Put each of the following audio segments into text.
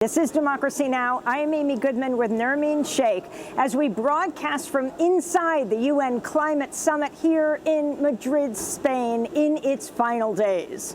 This is Democracy Now! I am Amy Goodman with Nermeen Sheikh as we broadcast from inside the UN Climate Summit here in Madrid, Spain, in its final days.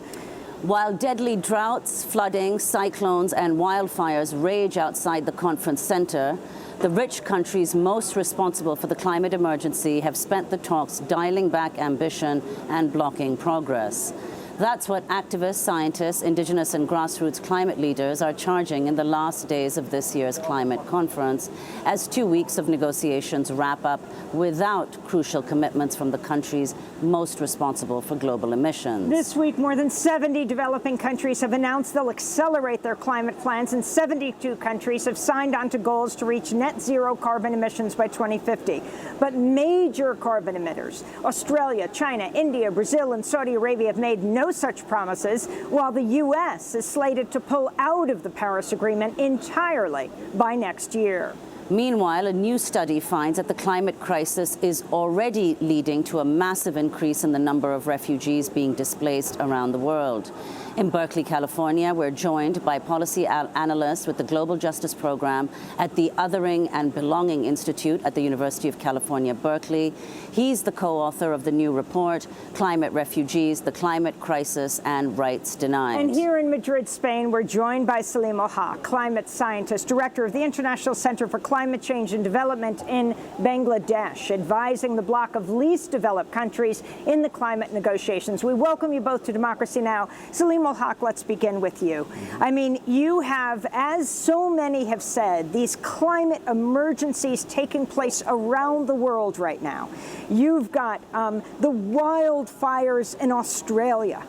While deadly droughts, flooding, cyclones and wildfires rage outside the conference center, the rich countries most responsible for the climate emergency have spent the talks dialing back ambition and blocking progress. That's what activists, scientists, indigenous and grassroots climate leaders are charging in the last days of this year's climate conference, as 2 weeks of negotiations wrap up without crucial commitments from the countries most responsible for global emissions. This week, more than 70 developing countries have announced they'll accelerate their climate plans, and 72 countries have signed on to goals to reach net zero carbon emissions by 2050. But major carbon emitters, Australia, China, India, Brazil, and Saudi Arabia have made no such promises, while the U.S. is slated to pull out of the Paris Agreement entirely by next year. Meanwhile, a new study finds that the climate crisis is already leading to a massive increase in the number of refugees being displaced around the world. In Berkeley, California, we're joined by policy analysts with the Global Justice Program at the Othering and Belonging Institute at the University of California, Berkeley. He's the co-author of the new report, Climate Refugees, the Climate Crisis and Rights Denied. And here in Madrid, Spain, we're joined by Saleemul Huq, climate scientist, director of the International Center for Climate Change and Development in Bangladesh, advising the bloc of least developed countries in the climate negotiations. We welcome you both to Democracy Now! Saleemul Huq, let's begin with you. I mean, you have, as so many have said, these climate emergencies taking place around the world right now. You've got the wildfires in Australia.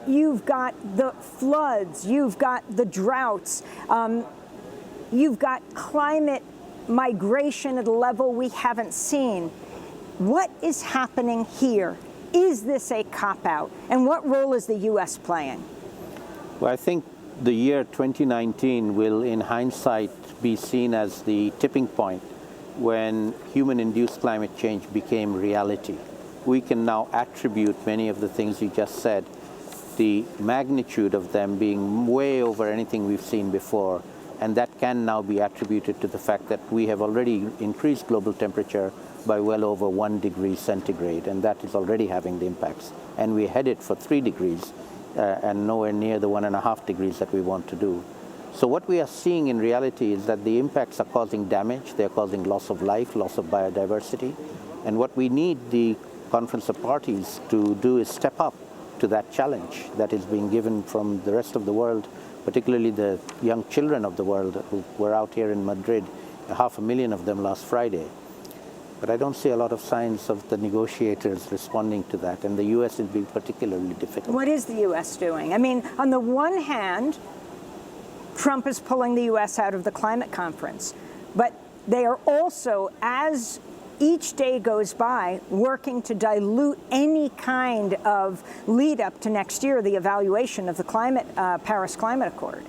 You've got the floods. You've got the droughts. You've got climate migration at a level we haven't seen. What is happening here? Is this a cop-out? And what role is the U.S. playing? Well, I think the year 2019 will, in hindsight, be seen as the tipping point when human-induced climate change became reality. We can now attribute many of the things you just said, the magnitude of them being way over anything we've seen before, and that can now be attributed to the fact that we have already increased global temperature by well over 1 degree centigrade, and that is already having the impacts. And we're headed for 3 degrees and nowhere near the 1.5 degrees that we want to do. So what we are seeing in reality is that the impacts are causing damage, they're causing loss of life, loss of biodiversity, and what we need the Conference of Parties to do is step up to that challenge that is being given from the rest of the world, particularly the young children of the world who were out here in Madrid, 500,000 of them last Friday. But I don't see a lot of signs of the negotiators responding to that, and the U.S. is being particularly difficult. What is the U.S. doing? I mean, on the one hand, Trump is pulling the U.S. out of the climate conference, but they are also, as each day goes by, working to dilute any kind of lead up to next year, the evaluation of the Paris Climate Accord.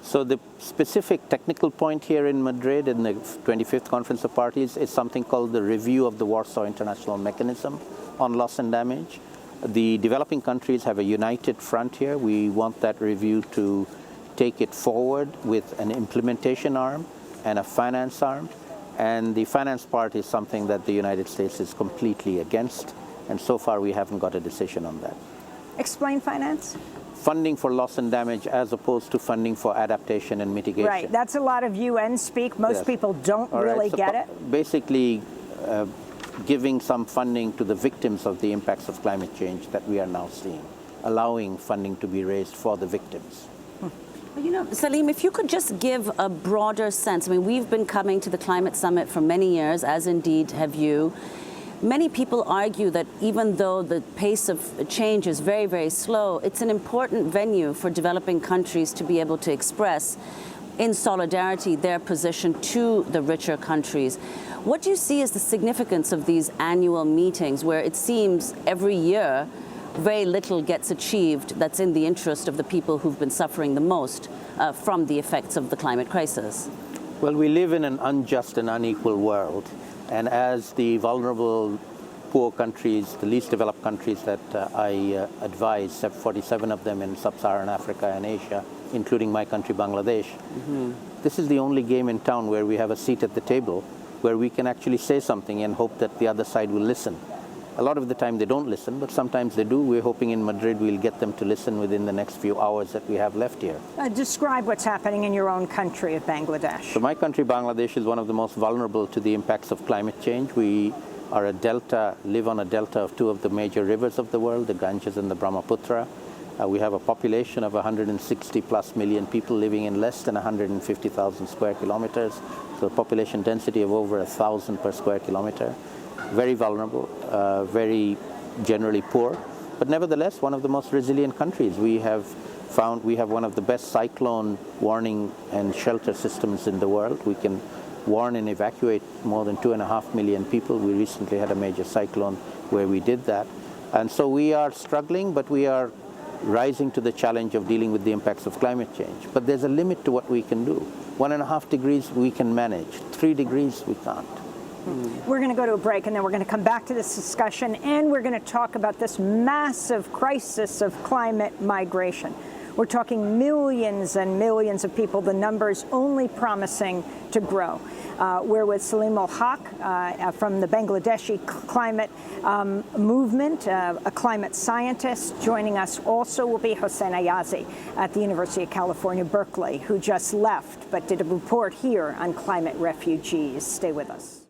So the specific technical point here in Madrid in the 25th Conference of Parties is something called the review of the Warsaw International Mechanism on Loss and Damage. The developing countries have a united front here. We want that review to take it forward with an implementation arm and a finance arm. And the finance part is something that the United States is completely against. And so far we haven't got a decision on that. Explain finance. Funding for loss and damage as opposed to funding for adaptation and mitigation. Right, that's a lot of UN speak. Most people don't really get it. Basically, giving some funding to the victims of the impacts of climate change that we are now seeing, allowing funding to be raised for the victims. You know, Saleem, if you could just give a broader sense. I mean, we've been coming to the Climate Summit for many years, as indeed have you. Many people argue that even though the pace of change is very, very slow, it's an important venue for developing countries to be able to express in solidarity their position to the richer countries. What do you see as the significance of these annual meetings where it seems every year very little gets achieved that's in the interest of the people who've been suffering the most from the effects of the climate crisis? Well, we live in an unjust and unequal world. And as the vulnerable, poor countries, the least developed countries that I advise, 47 of them in sub-Saharan Africa and Asia, including my country, Bangladesh. This is the only game in town where we have a seat at the table where we can actually say something and hope that the other side will listen. A lot of the time they don't listen, but sometimes they do. We're hoping in Madrid we'll get them to listen within the next few hours that we have left here. Describe what's happening in your own country of Bangladesh. So my country, Bangladesh, is one of the most vulnerable to the impacts of climate change. We are a delta, live on a delta of two of the major rivers of the world, the Ganges and the Brahmaputra. We have a population of 160 plus million people living in less than 150,000 square kilometers. So a population density of over 1,000 per square kilometer. Very vulnerable, very generally poor, but nevertheless one of the most resilient countries. We have one of the best cyclone warning and shelter systems in the world. We can warn and evacuate more than 2.5 million people. We recently had a major cyclone where we did that. And so we are struggling, but we are rising to the challenge of dealing with the impacts of climate change. But there's a limit to what we can do. 1.5 degrees we can manage, 3 degrees we can't. We're going to go to a break, and then we're going to come back to this discussion, and we're going to talk about this massive crisis of climate migration. We're talking millions and millions of people, the numbers only promising to grow. We're with Saleemul Huq from the Bangladeshi climate movement, a climate scientist. Joining us also will be Hossein Ayazi at the University of California, Berkeley, who just left but did a report here on climate refugees. Stay with us.